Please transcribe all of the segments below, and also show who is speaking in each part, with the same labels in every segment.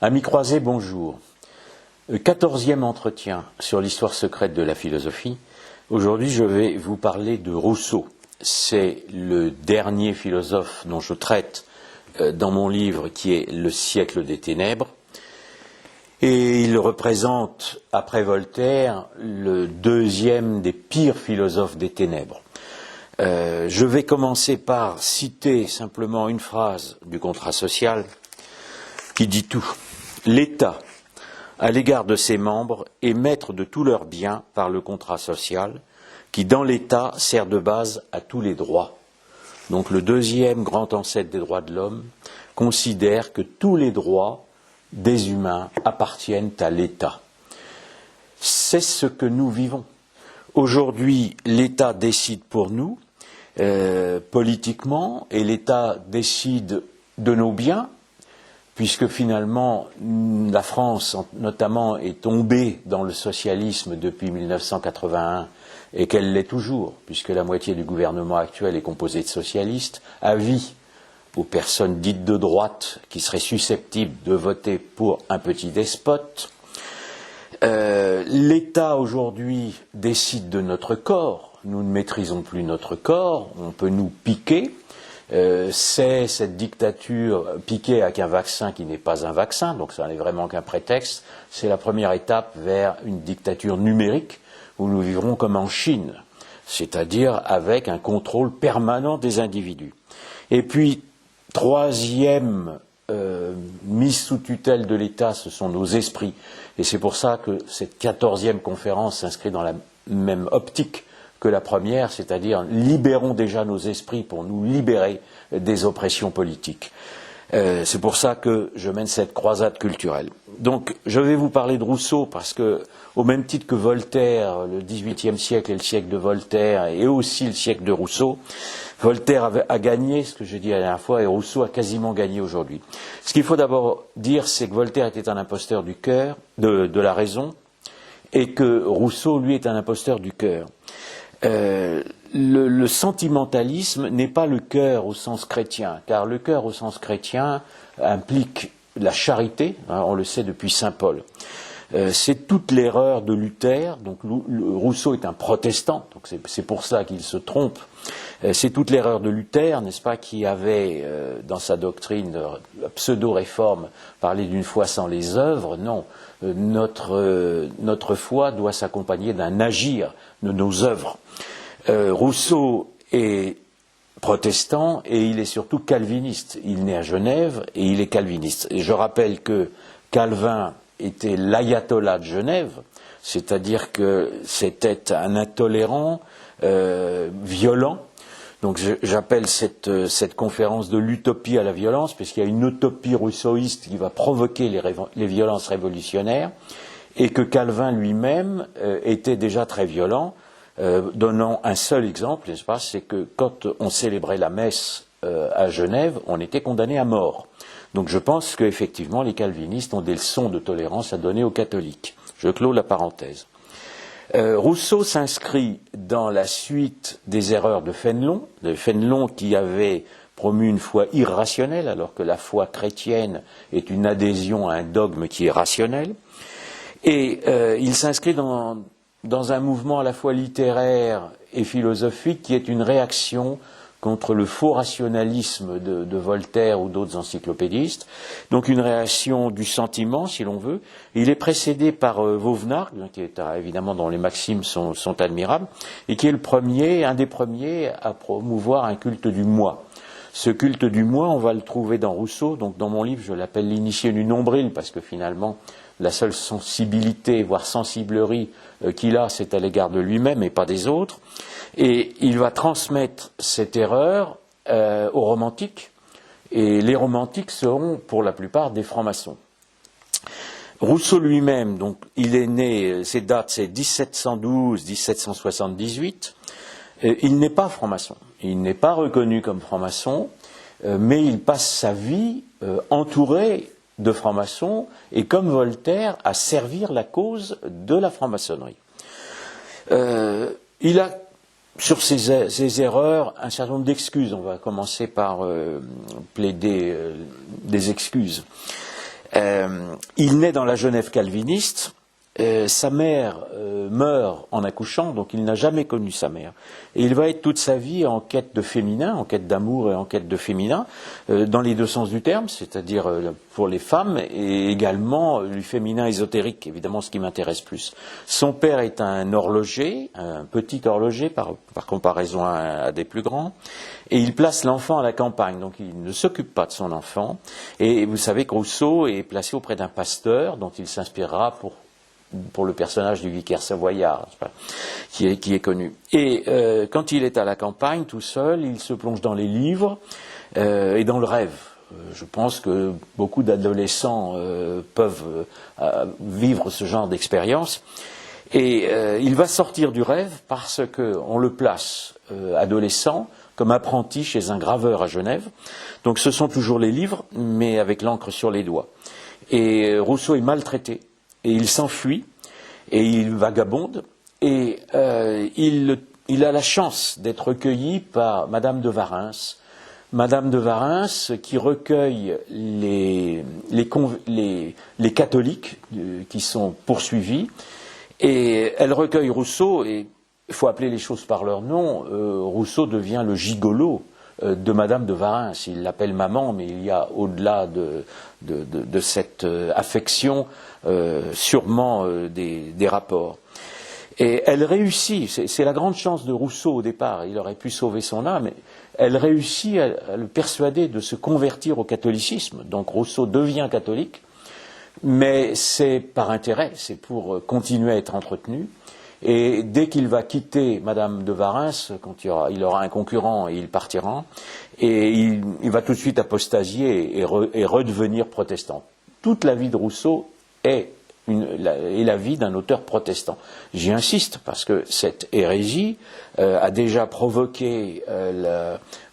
Speaker 1: Amis croisés, bonjour. 14e entretien sur l'histoire secrète de la philosophie. Aujourd'hui, je vais vous parler de Rousseau. C'est le dernier philosophe dont je traite dans mon livre qui est Le siècle des ténèbres. Et il représente, après Voltaire, le deuxième des pires philosophes des ténèbres. Je vais commencer par citer simplement une phrase du contrat social qui dit tout. L'État, à l'égard de ses membres, est maître de tous leurs biens par le contrat social, qui dans l'État sert de base à tous les droits. Donc le deuxième grand ancêtre des droits de l'homme considère que tous les droits des humains appartiennent à l'État. C'est ce que nous vivons. Aujourd'hui, l'État décide pour nous, politiquement, et l'État décide de nos biens, puisque finalement, la France, notamment, est tombée dans le socialisme depuis 1981, et qu'elle l'est toujours, puisque la moitié du gouvernement actuel est composée de socialistes, avis aux personnes dites de droite qui seraient susceptibles de voter pour un petit despote. L'État aujourd'hui décide de notre corps, nous ne maîtrisons plus notre corps, on peut nous piquer. C'est cette dictature piquée avec un vaccin qui n'est pas un vaccin, donc ça n'est vraiment qu'un prétexte. C'est la première étape vers une dictature numérique où nous vivrons comme en Chine, c'est-à-dire avec un contrôle permanent des individus. Et puis, troisième mise sous tutelle de l'État, ce sont nos esprits. Et c'est pour ça que cette 14e conférence s'inscrit dans la même optique que la première, c'est-à-dire libérons déjà nos esprits pour nous libérer des oppressions politiques. C'est pour ça que je mène cette croisade culturelle. Donc, je vais vous parler de Rousseau parce que, au même titre que Voltaire, le XVIIIe siècle est le siècle de Voltaire et aussi le siècle de Rousseau, Voltaire a gagné, ce que j'ai dit la dernière fois, et Rousseau a quasiment gagné aujourd'hui. Ce qu'il faut d'abord dire, c'est que Voltaire était un imposteur du cœur, de la raison, et que Rousseau, lui, est un imposteur du cœur. Le sentimentalisme n'est pas le cœur au sens chrétien, car le cœur au sens chrétien implique la charité, on le sait depuis saint Paul. C'est toute l'erreur de Luther, donc Rousseau est un protestant, donc c'est pour ça qu'il se trompe. C'est toute l'erreur de Luther, n'est-ce pas, qui avait dans sa doctrine pseudo-réforme parlé d'une foi sans les œuvres. Non, notre foi doit s'accompagner d'un agir de nos œuvres. Rousseau est protestant et il est surtout calviniste. Il naît à Genève et il est calviniste. Et je rappelle que Calvin était l'ayatollah de Genève, c'est-à-dire que c'était un intolérant, violent. Donc j'appelle cette conférence de l'utopie à la violence, puisqu'il y a une utopie rousseauiste qui va provoquer les violences révolutionnaires, et que Calvin lui-même était déjà très violent, donnant un seul exemple, n'est-ce pas, c'est que quand on célébrait la messe à Genève, on était condamné à mort. Donc je pense qu'effectivement les calvinistes ont des leçons de tolérance à donner aux catholiques. Je clôt la parenthèse. Rousseau s'inscrit dans la suite des erreurs de Fénelon qui avait promu une foi irrationnelle, alors que la foi chrétienne est une adhésion à un dogme qui est rationnel. Et il s'inscrit dans un mouvement à la fois littéraire et philosophique qui est une réaction contre le faux rationalisme de Voltaire ou d'autres encyclopédistes, donc une réaction du sentiment, si l'on veut. Il est précédé par Vauvenargues, qui est évidemment dont les maximes sont admirables, et qui est un des premiers à promouvoir un culte du moi. Ce culte du moi, on va le trouver dans Rousseau, donc dans mon livre, je l'appelle l'initié du nombril, parce que finalement, la seule sensibilité, voire sensiblerie qu'il a, c'est à l'égard de lui-même et pas des autres. Et il va transmettre cette erreur aux romantiques, et les romantiques seront pour la plupart des francs-maçons. Rousseau lui-même, donc, il est né, ses dates c'est 1712-1778, il n'est pas franc-maçon, il n'est pas reconnu comme franc-maçon, mais il passe sa vie entouré de francs-maçons et comme Voltaire à servir la cause de la franc-maçonnerie. Il a sur ces erreurs un certain nombre d'excuses. On va commencer par plaider des excuses. Il naît dans la Genève calviniste. Sa mère meurt en accouchant, donc il n'a jamais connu sa mère. Et il va être toute sa vie en quête de féminin, en quête d'amour et en quête de féminin, dans les deux sens du terme, c'est-à-dire pour les femmes et également du féminin ésotérique, évidemment ce qui m'intéresse plus. Son père est un horloger, un petit horloger par comparaison à des plus grands, et il place l'enfant à la campagne, donc il ne s'occupe pas de son enfant. Et vous savez que Rousseau est placé auprès d'un pasteur dont il s'inspirera pour le personnage du vicaire savoyard, qui est connu. Et quand il est à la campagne, tout seul, il se plonge dans les livres et dans le rêve. Je pense que beaucoup d'adolescents peuvent vivre ce genre d'expérience. Et il va sortir du rêve parce qu'on le place adolescent comme apprenti chez un graveur à Genève. Donc ce sont toujours les livres, mais avec l'encre sur les doigts. Et Rousseau est maltraité. Et il s'enfuit, et il vagabonde, et il a la chance d'être recueilli par Madame de Warens. Madame de Warens qui recueille les catholiques qui sont poursuivis, et elle recueille Rousseau, et il faut appeler les choses par leur nom. Rousseau devient le gigolo de Madame de Warens. Il l'appelle maman, mais il y a au-delà de cette affection sûrement des rapports. Et elle réussit, c'est la grande chance de Rousseau au départ, il aurait pu sauver son âme, mais elle réussit à le persuader de se convertir au catholicisme. Donc Rousseau devient catholique, mais c'est par intérêt, c'est pour continuer à être entretenu. Et dès qu'il va quitter Madame de Warens, quand il aura un concurrent et il partira, et il va tout de suite apostasier et redevenir protestant. Toute la vie de Rousseau est la vie d'un auteur protestant. J'y insiste parce que cette hérésie a déjà provoqué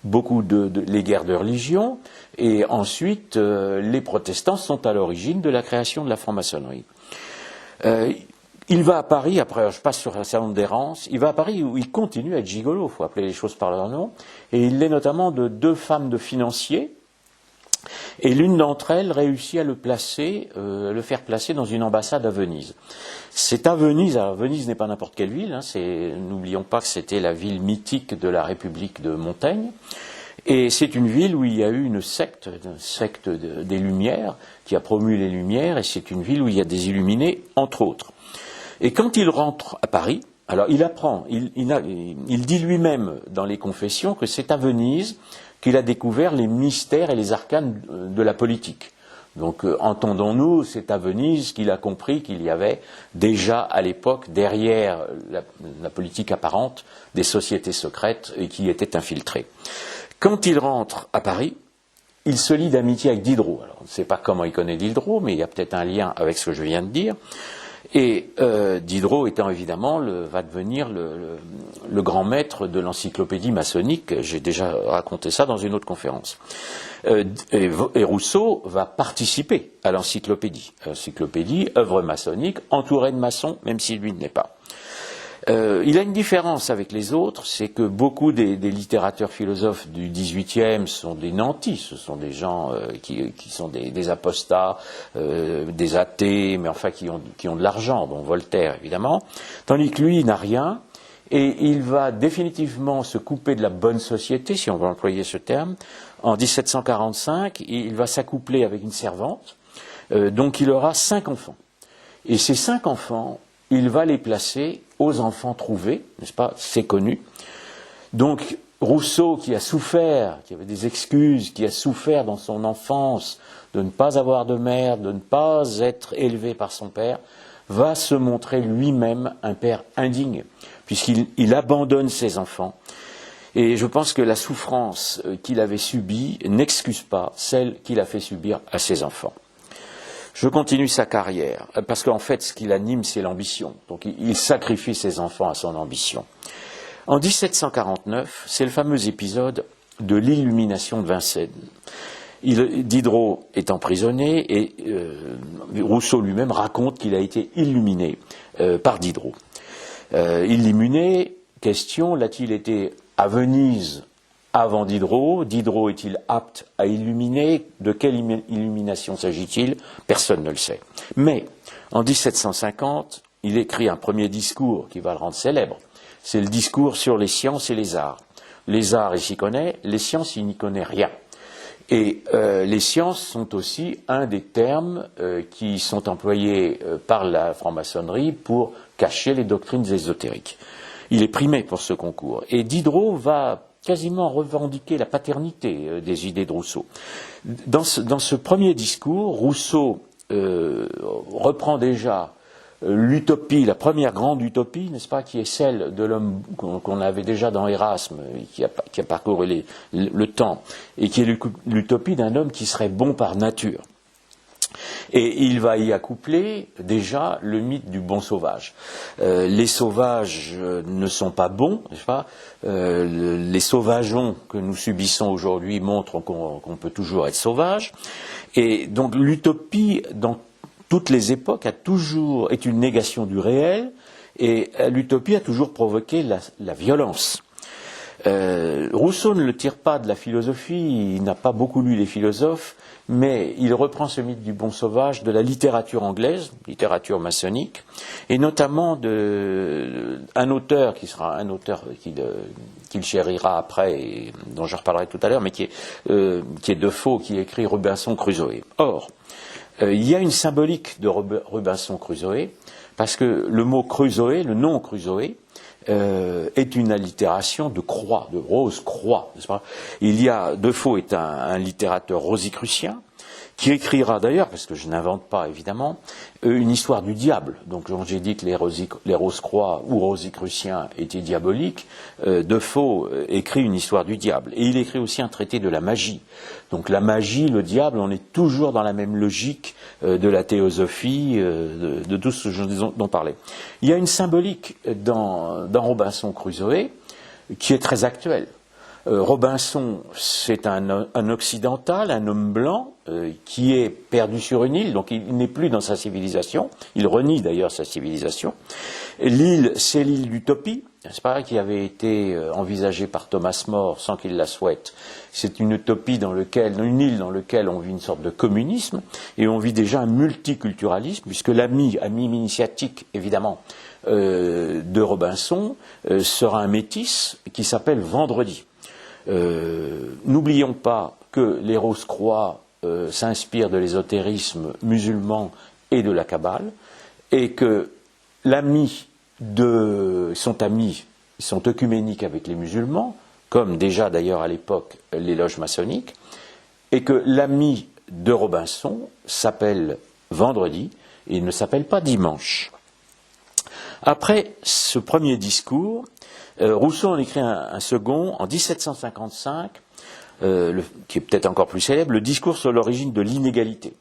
Speaker 1: beaucoup les guerres de religion, et ensuite les protestants sont à l'origine de la création de la franc-maçonnerie. Il va à Paris, après je passe sur un salon d'errance, il va à Paris où il continue à être gigolo, il faut appeler les choses par leur nom, et il l'est notamment de deux femmes de financiers, et l'une d'entre elles réussit à le faire placer dans une ambassade à Venise. C'est à Venise, alors Venise n'est pas n'importe quelle ville, n'oublions pas que c'était la ville mythique de la République de Montaigne, et c'est une ville où il y a eu une secte des Lumières, qui a promu les Lumières, et c'est une ville où il y a des illuminés, entre autres. Et quand il rentre à Paris, alors il apprend, il dit lui-même dans les Confessions que c'est à Venise qu'il a découvert les mystères et les arcanes de la politique. Donc entendons-nous, c'est à Venise qu'il a compris qu'il y avait déjà à l'époque, derrière la politique apparente, des sociétés secrètes et qui étaient infiltrées. Quand il rentre à Paris, il se lie d'amitié avec Diderot. Alors on ne sait pas comment il connaît Diderot, mais il y a peut-être un lien avec ce que je viens de dire. Et Diderot étant évidemment va devenir le grand maître de l'encyclopédie maçonnique. J'ai déjà raconté ça dans une autre conférence. Et Rousseau va participer à l'encyclopédie. L'encyclopédie, œuvre maçonnique, entourée de maçons, même si lui ne l'est pas. Il a une différence avec les autres, c'est que beaucoup des littérateurs philosophes du XVIIIe sont des nantis, ce sont des gens qui sont des apostats, des athées, mais enfin qui ont de l'argent, dont Voltaire évidemment, tandis que lui il n'a rien, et il va définitivement se couper de la bonne société, si on veut employer ce terme. En 1745, il va s'accoupler avec une servante, donc il aura 5 enfants. Et ces 5 enfants, il va les placer aux enfants trouvés, n'est-ce pas, c'est connu. Donc Rousseau, qui a souffert, qui avait des excuses, qui a souffert dans son enfance de ne pas avoir de mère, de ne pas être élevé par son père, va se montrer lui-même un père indigne, puisqu'il abandonne ses enfants. Et je pense que la souffrance qu'il avait subie n'excuse pas celle qu'il a fait subir à ses enfants. Je continue sa carrière, parce qu'en fait, ce qui l'anime, c'est l'ambition. Donc, il sacrifie ses enfants à son ambition. En 1749, c'est le fameux épisode de l'illumination de Vincennes. Diderot est emprisonné et Rousseau lui-même raconte qu'il a été illuminé par Diderot. Illuminé, question, l'a-t-il été à Venise avant Diderot. Diderot est-il apte à illuminer? De quelle illumination s'agit-il? Personne ne le sait. Mais en 1750, il écrit un premier discours qui va le rendre célèbre. C'est le discours sur les sciences et les arts. Les arts, il s'y connaît, les sciences, il n'y connaît rien. Et les sciences sont aussi un des termes qui sont employés par la franc-maçonnerie pour cacher les doctrines ésotériques. Il est primé pour ce concours. Et Diderot va quasiment revendiquer la paternité des idées de Rousseau. Dans ce premier discours, Rousseau reprend déjà l'utopie, la première grande utopie, n'est-ce pas, qui est celle de l'homme qu'on avait déjà dans Erasme, qui a parcouru le temps, et qui est l'utopie d'un homme qui serait bon par nature. Et il va y accoupler déjà le mythe du bon sauvage. Les sauvages ne sont pas bons, n'est-ce pas? Les sauvageons que nous subissons aujourd'hui montrent qu'on peut toujours être sauvage. Et donc l'utopie, dans toutes les époques, est une négation du réel, et l'utopie a toujours provoqué la violence. Rousseau ne le tire pas de la philosophie, il n'a pas beaucoup lu les philosophes, mais il reprend ce mythe du bon sauvage de la littérature anglaise, littérature maçonnique, et notamment un auteur qui sera un auteur qu'il chérira après, et dont je reparlerai tout à l'heure, mais qui est Defoe, qui écrit Robinson Crusoe. Or, il y a une symbolique de Robinson Crusoe, parce que le mot Crusoe, le nom Crusoe, est une allitération de croix, de rose croix, n'est-ce pas? Defoe est un littérateur rosicrucien, qui écrira d'ailleurs, parce que je n'invente pas évidemment, une histoire du diable. Donc j'ai dit que les Rose-Croix ou Rosicruciens étaient diaboliques. Defoe écrit une histoire du diable. Et il écrit aussi un traité de la magie. Donc la magie, le diable, on est toujours dans la même logique de la théosophie, de tout ce dont on parlait. Il y a une symbolique dans Robinson Crusoe qui est très actuelle. Robinson, c'est un occidental, un homme blanc, qui est perdu sur une île, donc il n'est plus dans sa civilisation, il renie d'ailleurs sa civilisation. L'île, c'est l'île d'Utopie, c'est pas qui avait été envisagée par Thomas More sans qu'il la souhaite. C'est une utopie une île dans laquelle on vit une sorte de communisme, et on vit déjà un multiculturalisme, puisque l'ami initiatique, évidemment, de Robinson, sera un métis qui s'appelle Vendredi. N'oublions pas que les Rose-Croix s'inspirent de l'ésotérisme musulman et de la Kabbale, et que ils sont œcuméniques avec les musulmans, comme déjà d'ailleurs à l'époque les loges maçonniques, et que l'ami de Robinson s'appelle Vendredi, et il ne s'appelle pas Dimanche. Après ce premier discours, Rousseau en écrit un second en 1755, qui est peut-être encore plus célèbre, le discours sur l'origine de l'inégalité.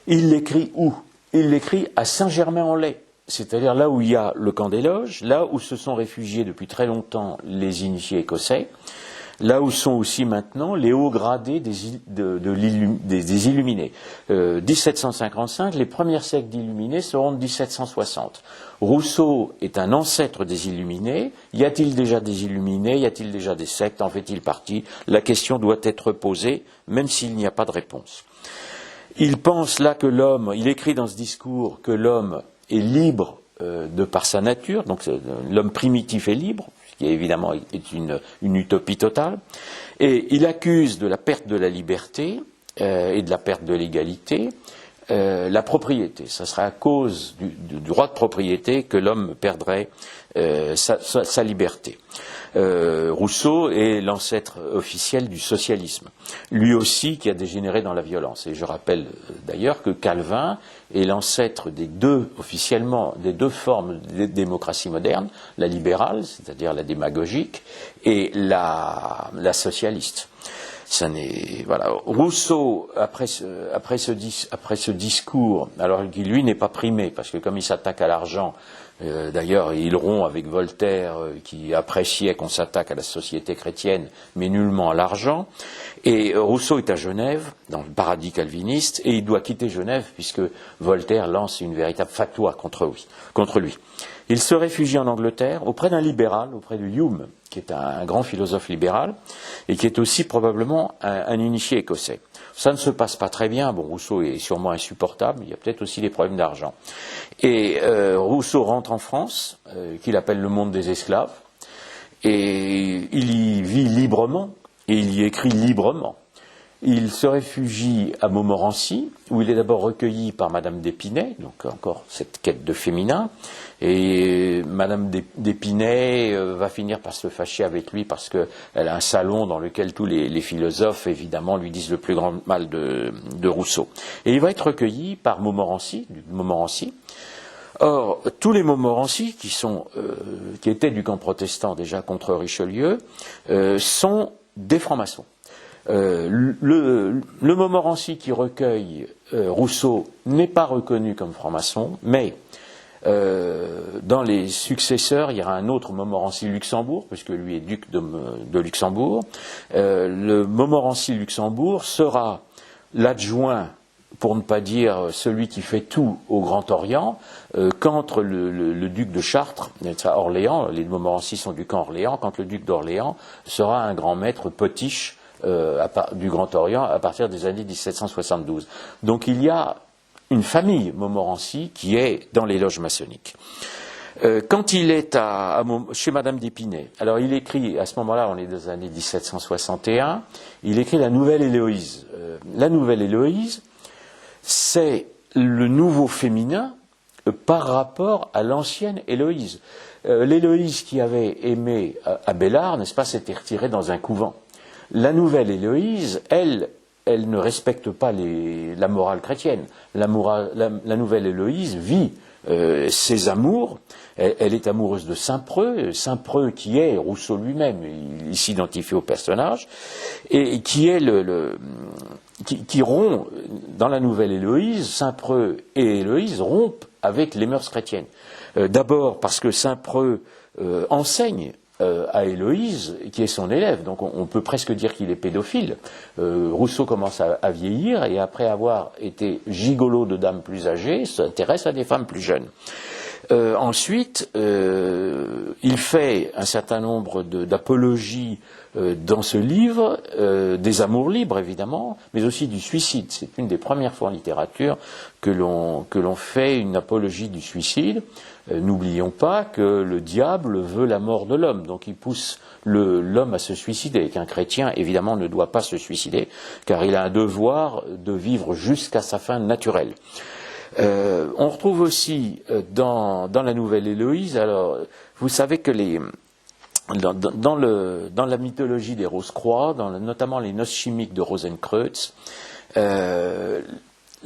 Speaker 1: Il l'écrit où? Il l'écrit à Saint-Germain-en-Laye, c'est-à-dire là où il y a le camp des loges, là où se sont réfugiés depuis très longtemps les initiés écossais, là où sont aussi maintenant les hauts gradés des illuminés. 1755, les premières sectes d'illuminés seront de 1760. Rousseau est un ancêtre des illuminés. Y a-t-il déjà des illuminés? Y a-t-il déjà des sectes? En fait-il partie? La question doit être posée, même s'il n'y a pas de réponse. Il pense là que il écrit dans ce discours que l'homme est libre de par sa nature, donc l'homme primitif est libre, ce qui évidemment est une utopie totale, et il accuse de la perte de la liberté et de la perte de l'égalité la propriété. Ça serait à cause du droit de propriété que l'homme perdrait sa liberté. Rousseau est l'ancêtre officiel du socialisme, lui aussi qui a dégénéré dans la violence. Et je rappelle d'ailleurs que Calvin est l'ancêtre officiellement des deux formes de démocratie moderne, la libérale, c'est-à-dire la démagogique, et la socialiste. Voilà. Rousseau, après ce discours, alors qui lui n'est pas primé, parce que comme il s'attaque à l'argent, D'ailleurs, il rompt avec Voltaire, qui appréciait qu'on s'attaque à la société chrétienne, mais nullement à l'argent. Et Rousseau est à Genève, dans le paradis calviniste, et il doit quitter Genève, puisque Voltaire lance une véritable fatwa contre lui. Il se réfugie en Angleterre, auprès d'un libéral, auprès de Hume, qui est un grand philosophe libéral, et qui est aussi probablement un initié écossais. Ça ne se passe pas très bien. Bon, Rousseau est sûrement insupportable. Il y a peut-être aussi des problèmes d'argent. Et Rousseau rentre en France, qu'il appelle le monde des esclaves, et il y vit librement, et il y écrit librement. Il se réfugie à Montmorency, où il est d'abord recueilli par Madame d'Épinay, donc encore cette quête de féminin, et Madame d'Épinay va finir par se fâcher avec lui parce qu'elle a un salon dans lequel tous les philosophes, évidemment, lui disent le plus grand mal de Rousseau. Et il va être recueilli par Montmorency. Or, tous les Montmorency, qui étaient du camp protestant déjà contre Richelieu, sont des francs-maçons. Le Montmorency qui recueille Rousseau n'est pas reconnu comme franc-maçon, mais dans les successeurs, il y aura un autre Montmorency-Luxembourg, puisque lui est duc de Luxembourg. Le Montmorency-Luxembourg sera l'adjoint, pour ne pas dire celui qui fait tout au Grand Orient, quand le duc de Chartres, à Orléans, les Montmorency sont du camp Orléans, quand le duc d'Orléans sera un grand maître potiche du Grand Orient à partir des années 1772. Donc il y a une famille Montmorency qui est dans les loges maçonniques. Quand il est chez Madame d'Épinay, alors il écrit, à ce moment-là, on est dans les années 1761, il écrit la Nouvelle Héloïse. La Nouvelle Héloïse, c'est le nouveau féminin par rapport à l'ancienne Héloïse. L'Héloïse qui avait aimé Abélard, n'est-ce pas, s'était retirée dans un couvent. La Nouvelle Héloïse, elle ne respecte pas la morale chrétienne. La Nouvelle Héloïse vit ses amours. Elle est amoureuse de Saint-Preux qui est Rousseau lui-même, il s'identifie au personnage, et qui est qui rompt, dans la Nouvelle Héloïse, Saint-Preux et Héloïse rompent avec les mœurs chrétiennes. D'abord parce que Saint-Preux enseigne à Héloïse, qui est son élève, donc on peut presque dire qu'il est pédophile. Rousseau commence à vieillir, et après avoir été gigolo de dames plus âgées, s'intéresse à des femmes plus jeunes. Ensuite, il fait un certain nombre d'apologies dans ce livre, des amours libres évidemment, mais aussi du suicide. C'est une des premières fois en littérature que l'on fait une apologie du suicide. N'oublions pas que le diable veut la mort de l'homme, donc il pousse l'homme à se suicider, et qu'un chrétien évidemment ne doit pas se suicider, car il a un devoir de vivre jusqu'à sa fin naturelle. On retrouve aussi dans la Nouvelle Héloïse, alors vous savez que dans la mythologie des Rose-Croix, notamment les noces chimiques de Rosenkreutz,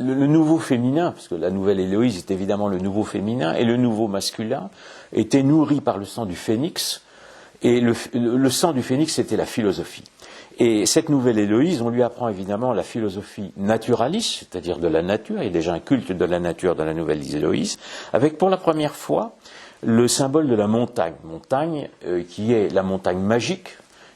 Speaker 1: le nouveau féminin, parce que la Nouvelle Héloïse est évidemment le nouveau féminin, et le nouveau masculin était nourri par le sang du phénix, et le sang du phénix c'était la philosophie. Et cette Nouvelle Héloïse, on lui apprend évidemment la philosophie naturaliste, c'est-à-dire de la nature, il y a déjà un culte de la nature dans la Nouvelle Héloïse, avec pour la première fois le symbole de la montagne, qui est la montagne magique,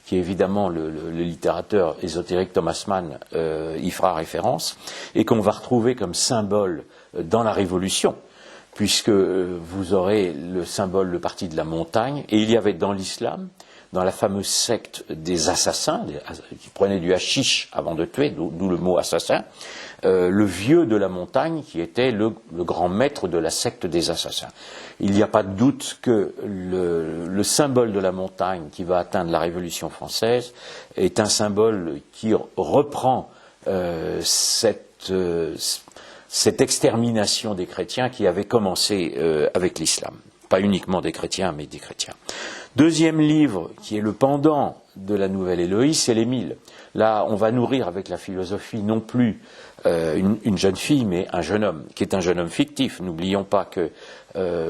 Speaker 1: qui est évidemment le littérateur ésotérique Thomas Mann y fera référence, et qu'on va retrouver comme symbole dans la Révolution, puisque vous aurez le symbole, le parti de la montagne, et il y avait dans l'islam, dans la fameuse secte des assassins, qui prenaient du hashish avant de tuer, d'où le mot assassin, le vieux de la montagne qui était le grand maître de la secte des assassins. Il n'y a pas de doute que le symbole de la montagne qui va atteindre la Révolution française est un symbole qui reprend cette extermination des chrétiens qui avait commencé avec l'islam. Pas uniquement des chrétiens, mais des chrétiens. Deuxième livre, qui est le pendant de la Nouvelle Héloïse, c'est l'Émile. Là, on va nourrir avec la philosophie non plus une jeune fille, mais un jeune homme, qui est un jeune homme fictif. N'oublions pas que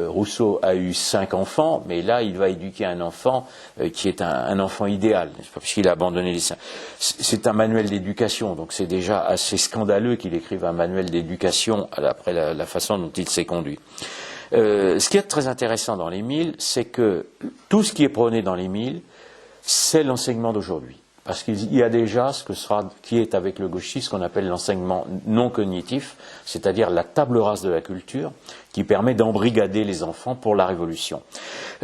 Speaker 1: Rousseau a eu 5 enfants, mais là, il va éduquer un enfant qui est un enfant idéal, puisqu'il a abandonné les 5. C'est un manuel d'éducation, donc c'est déjà assez scandaleux qu'il écrive un manuel d'éducation après la façon dont il s'est conduit. Ce qui est très intéressant dans l'Émile, c'est que tout ce qui est prôné dans l'Émile, c'est l'enseignement d'aujourd'hui. Parce qu'il y a déjà qui est avec le gauchisme, ce qu'on appelle l'enseignement non cognitif, c'est-à-dire la table rase de la culture, qui permet d'embrigader les enfants pour la Révolution.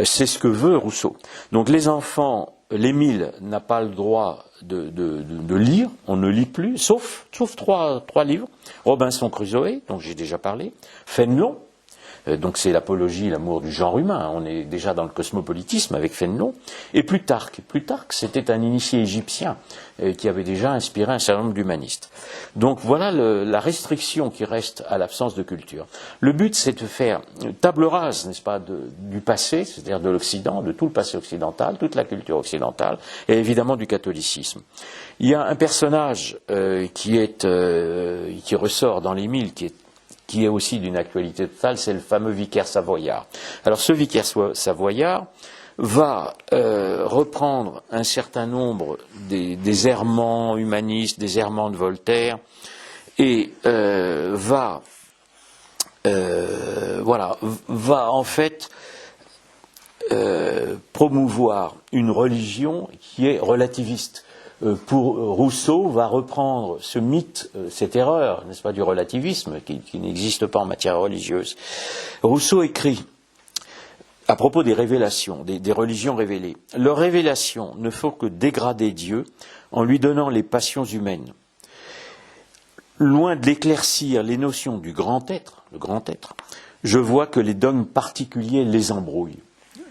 Speaker 1: C'est ce que veut Rousseau. Donc les enfants, l'Émile n'a pas le droit de lire, on ne lit plus, sauf trois livres. Robinson Crusoe, dont j'ai déjà parlé, Fénelon, donc c'est l'apologie, l'amour du genre humain, on est déjà dans le cosmopolitisme avec Fénelon, et Plutarque. Plutarque, c'était un initié égyptien qui avait déjà inspiré un certain nombre d'humanistes. Donc voilà la restriction qui reste à l'absence de culture. Le but, c'est de faire table rase, n'est-ce pas, du passé, c'est-à-dire de l'Occident, de tout le passé occidental, toute la culture occidentale, et évidemment du catholicisme. Il y a un personnage qui ressort dans l'Émile, qui est aussi d'une actualité totale, c'est le fameux vicaire savoyard. Alors ce vicaire savoyard va reprendre un certain nombre des errements humanistes, des errements de Voltaire, et va en fait promouvoir une religion qui est relativiste. Pour Rousseau, va reprendre ce mythe, cette erreur, n'est-ce pas, du relativisme, qui n'existe pas en matière religieuse. Rousseau écrit, à propos des révélations, des religions révélées, « Leur révélation ne faut que dégrader Dieu en lui donnant les passions humaines. Loin de l'éclaircir les notions du grand être, le grand être, je vois que les dogmes particuliers les embrouillent. »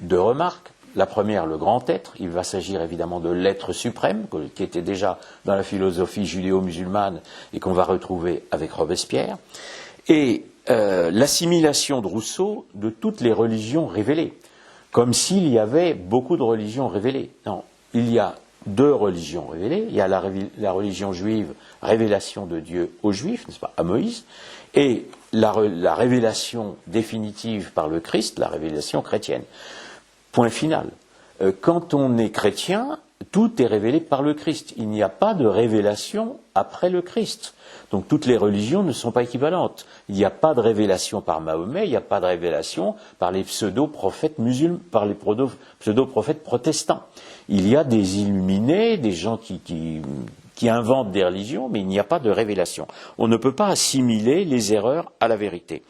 Speaker 1: Deux remarques. La première, le grand être, il va s'agir évidemment de l'être suprême, qui était déjà dans la philosophie judéo-musulmane et qu'on va retrouver avec Robespierre, et l'assimilation de Rousseau de toutes les religions révélées, comme s'il y avait beaucoup de religions révélées. Non, il y a deux religions révélées, il y a la religion juive, révélation de Dieu aux Juifs, n'est-ce pas, à Moïse, et la révélation définitive par le Christ, la révélation chrétienne. Point final. Quand on est chrétien, tout est révélé par le Christ. Il n'y a pas de révélation après le Christ. Donc toutes les religions ne sont pas équivalentes. Il n'y a pas de révélation par Mahomet, il n'y a pas de révélation par les pseudo-prophètes musulmans, par les pseudo-prophètes protestants. Il y a des illuminés, des gens qui inventent des religions, mais il n'y a pas de révélation. On ne peut pas assimiler les erreurs à la vérité.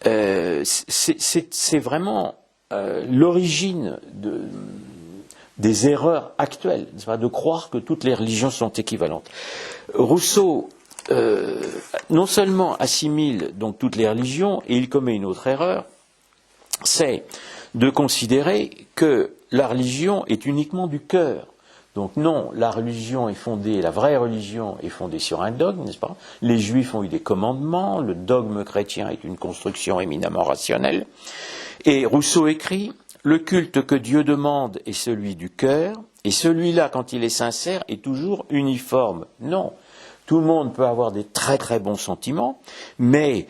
Speaker 1: C'est vraiment l'origine des erreurs actuelles, n'est-ce pas, de croire que toutes les religions sont équivalentes. Rousseau, non seulement assimile donc toutes les religions, et il commet une autre erreur, c'est de considérer que la religion est uniquement du cœur. Donc non, la vraie religion est fondée sur un dogme, n'est-ce pas? Les Juifs ont eu des commandements, le dogme chrétien est une construction éminemment rationnelle. Et Rousseau écrit « Le culte que Dieu demande est celui du cœur, et celui-là, quand il est sincère, est toujours uniforme. » Non, tout le monde peut avoir des très très bons sentiments, mais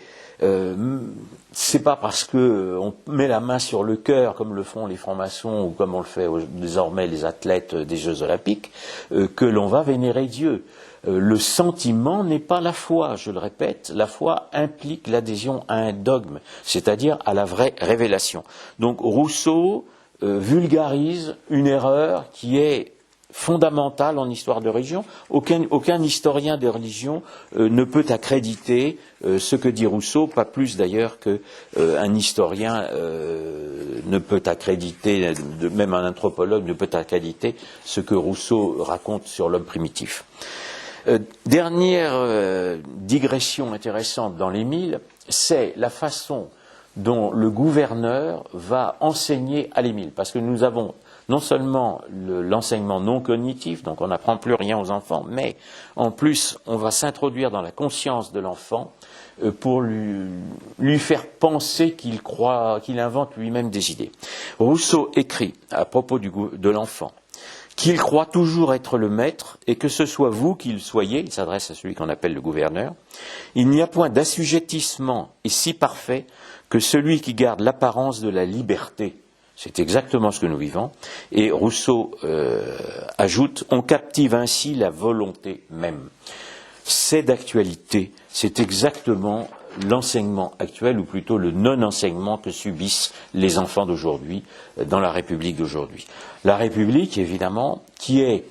Speaker 1: c'est pas parce qu'on met la main sur le cœur, comme le font les francs-maçons, ou comme on le fait désormais les athlètes des Jeux Olympiques, que l'on va vénérer Dieu. Le sentiment n'est pas la foi, je le répète, la foi implique l'adhésion à un dogme, c'est-à-dire à la vraie révélation. Donc Rousseau vulgarise une erreur qui est fondamentale en histoire de religion. Aucun historien de religion ne peut accréditer ce que dit Rousseau, pas plus d'ailleurs qu'un historien ne peut accréditer, même un anthropologue ne peut accréditer ce que Rousseau raconte sur l'homme primitif. Dernière digression intéressante dans l'Émile, c'est la façon dont le gouverneur va enseigner à l'Émile. Parce que nous avons non seulement l'enseignement non cognitif, donc on n'apprend plus rien aux enfants, mais en plus on va s'introduire dans la conscience de l'enfant pour lui faire penser qu'il invente lui-même des idées. Rousseau écrit à propos de l'enfant qu'il croit toujours être le maître, et que ce soit vous qui le soyez, il s'adresse à celui qu'on appelle le gouverneur, il n'y a point d'assujettissement et si parfait que celui qui garde l'apparence de la liberté. C'est exactement ce que nous vivons. Et Rousseau ajoute, on captive ainsi la volonté même. C'est d'actualité, c'est exactement l'enseignement actuel, ou plutôt le non-enseignement que subissent les enfants d'aujourd'hui dans la République d'aujourd'hui. La République, évidemment, qui est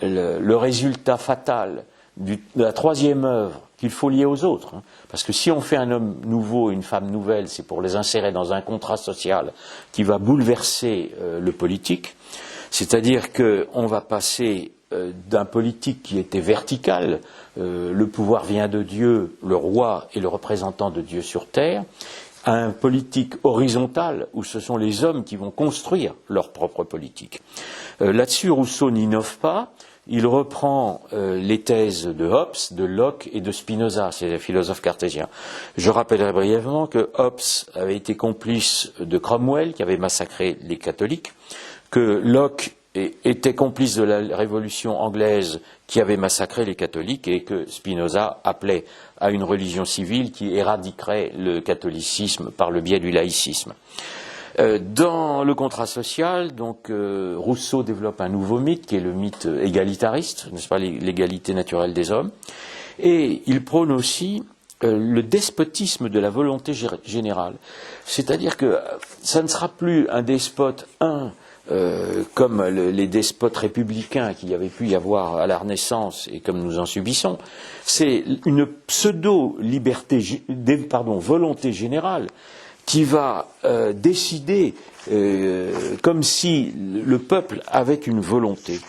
Speaker 1: le résultat fatal de la troisième œuvre qu'il faut lier aux autres. Parce que si on fait un homme nouveau, une femme nouvelle, c'est pour les insérer dans un contrat social qui va bouleverser le politique. C'est-à-dire qu'on va passer d'un politique qui était vertical, le pouvoir vient de Dieu, le roi est le représentant de Dieu sur terre, à un politique horizontal où ce sont les hommes qui vont construire leur propre politique. Là-dessus, Rousseau n'innove pas. Il reprend les thèses de Hobbes, de Locke et de Spinoza, c'est les philosophes cartésiens. Je rappellerai brièvement que Hobbes avait été complice de Cromwell, qui avait massacré les catholiques, que Locke était complice de la Révolution anglaise qui avait massacré les catholiques, et que Spinoza appelait à une religion civile qui éradiquerait le catholicisme par le biais du laïcisme. Dans le contrat social, donc, Rousseau développe un nouveau mythe, qui est le mythe égalitariste, n'est-ce pas, l'égalité naturelle des hommes, et il prône aussi le despotisme de la volonté générale. C'est-à-dire que ça ne sera plus un despote, comme les despotes républicains qu'il y avait pu y avoir à la Renaissance et comme nous en subissons. C'est une volonté générale qui va décider comme si le peuple avait une volonté.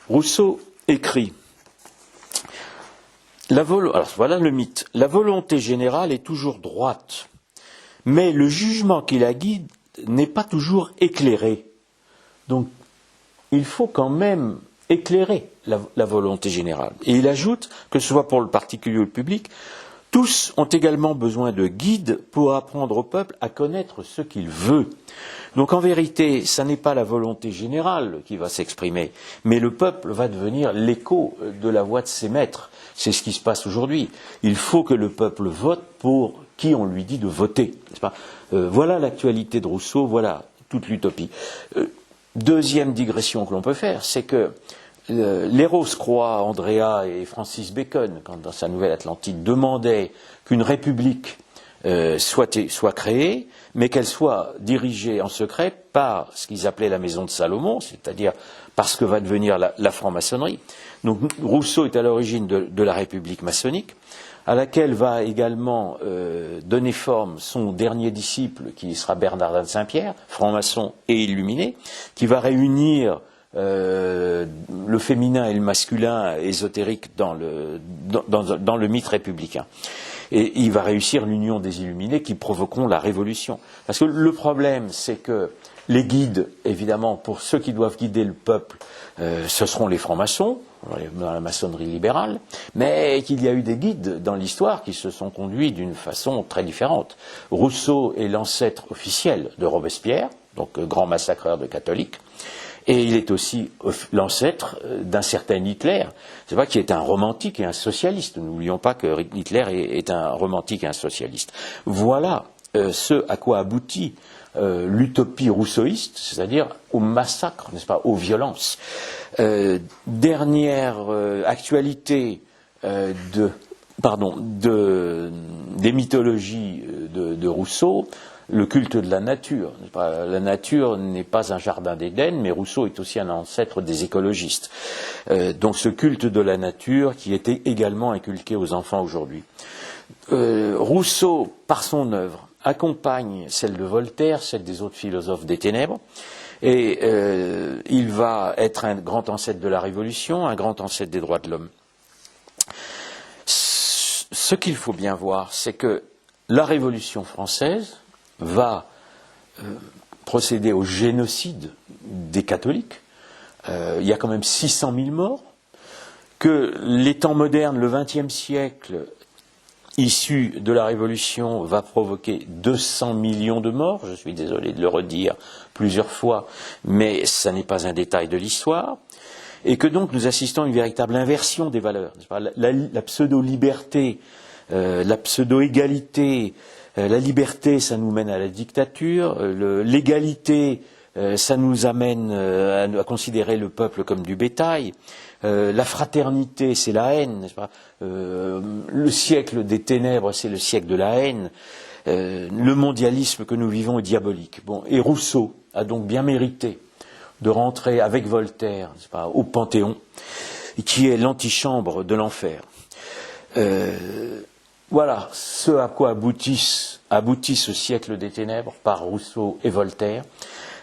Speaker 1: Rousseau écrit, alors voilà le mythe, la volonté générale est toujours droite, mais le jugement qui la guide n'est pas toujours éclairé. Donc, il faut quand même éclairer la volonté générale. Et il ajoute, que ce soit pour le particulier ou le public, tous ont également besoin de guides pour apprendre au peuple à connaître ce qu'il veut. Donc en vérité, ce n'est pas la volonté générale qui va s'exprimer, mais le peuple va devenir l'écho de la voix de ses maîtres. C'est ce qui se passe aujourd'hui. Il faut que le peuple vote pour qui on lui dit de voter, n'est-ce pas ? Voilà l'actualité de Rousseau, voilà toute l'utopie. Deuxième digression que l'on peut faire, c'est que Léros croit Andrea et Francis Bacon, quand dans sa Nouvelle Atlantide, demandaient qu'une république soit créée, mais qu'elle soit dirigée en secret par ce qu'ils appelaient la maison de Salomon, c'est-à-dire par ce que va devenir la franc-maçonnerie. Donc Rousseau est à l'origine de la république maçonnique, à laquelle va également donner forme son dernier disciple, qui sera Bernardin de Saint-Pierre, franc-maçon et illuminé, qui va réunir le féminin et le masculin ésotérique dans le mythe républicain. Et il va réussir l'union des illuminés qui provoqueront la révolution. Parce que le problème, c'est que les guides, évidemment, pour ceux qui doivent guider le peuple, ce seront les francs-maçons, dans la maçonnerie libérale, mais qu'il y a eu des guides dans l'histoire qui se sont conduits d'une façon très différente. Rousseau est l'ancêtre officiel de Robespierre, donc grand massacreur de catholiques, et il est aussi l'ancêtre d'un certain Hitler, c'est vrai, qui est un romantique et un socialiste. N'oublions pas que Hitler est un romantique et un socialiste. Voilà ce à quoi aboutit l'utopie rousseauiste, c'est-à-dire au massacre, n'est-ce pas, aux violences. Dernière actualité des mythologies de Rousseau, le culte de la nature. La nature n'est pas un jardin d'Éden, mais Rousseau est aussi un ancêtre des écologistes. Donc ce culte de la nature qui était également inculqué aux enfants aujourd'hui. Rousseau, par son œuvre, accompagne celle de Voltaire, celle des autres philosophes des ténèbres, et il va être un grand ancêtre de la Révolution, un grand ancêtre des droits de l'homme. Ce qu'il faut bien voir, c'est que la Révolution française va procéder au génocide des catholiques. Il y a quand même 600 000 morts, que les temps modernes, le XXe siècle, issu de la Révolution, va provoquer 200 millions de morts. Je suis désolé de le redire plusieurs fois, mais ça n'est pas un détail de l'histoire. Et que donc nous assistons à une véritable inversion des valeurs. La pseudo-liberté, la pseudo-égalité, la liberté, ça nous mène à la dictature. L'égalité, ça nous amène à considérer le peuple comme du bétail. La fraternité, c'est la haine, n'est-ce pas? Le siècle des ténèbres, c'est le siècle de la haine. Le mondialisme que nous vivons est diabolique. Bon, et Rousseau a donc bien mérité de rentrer avec Voltaire, n'est-ce pas, au Panthéon, qui est l'antichambre de l'enfer. Voilà ce à quoi aboutit ce siècle des ténèbres par Rousseau et Voltaire,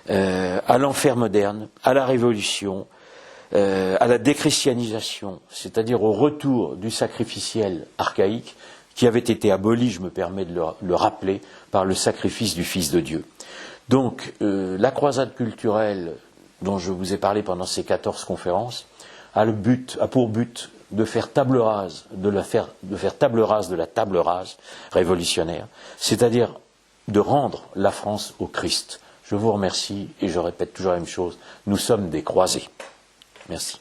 Speaker 1: à l'enfer moderne, à la Révolution, à la déchristianisation, c'est-à-dire au retour du sacrificiel archaïque qui avait été aboli, je me permets de le rappeler, par le sacrifice du Fils de Dieu. Donc, la croisade culturelle dont je vous ai parlé pendant ces 14 conférences a pour but de faire table rase, de faire table rase de la table rase révolutionnaire, c'est-à-dire de rendre la France au Christ. Je vous remercie et je répète toujours la même chose, nous sommes des croisés. Merci.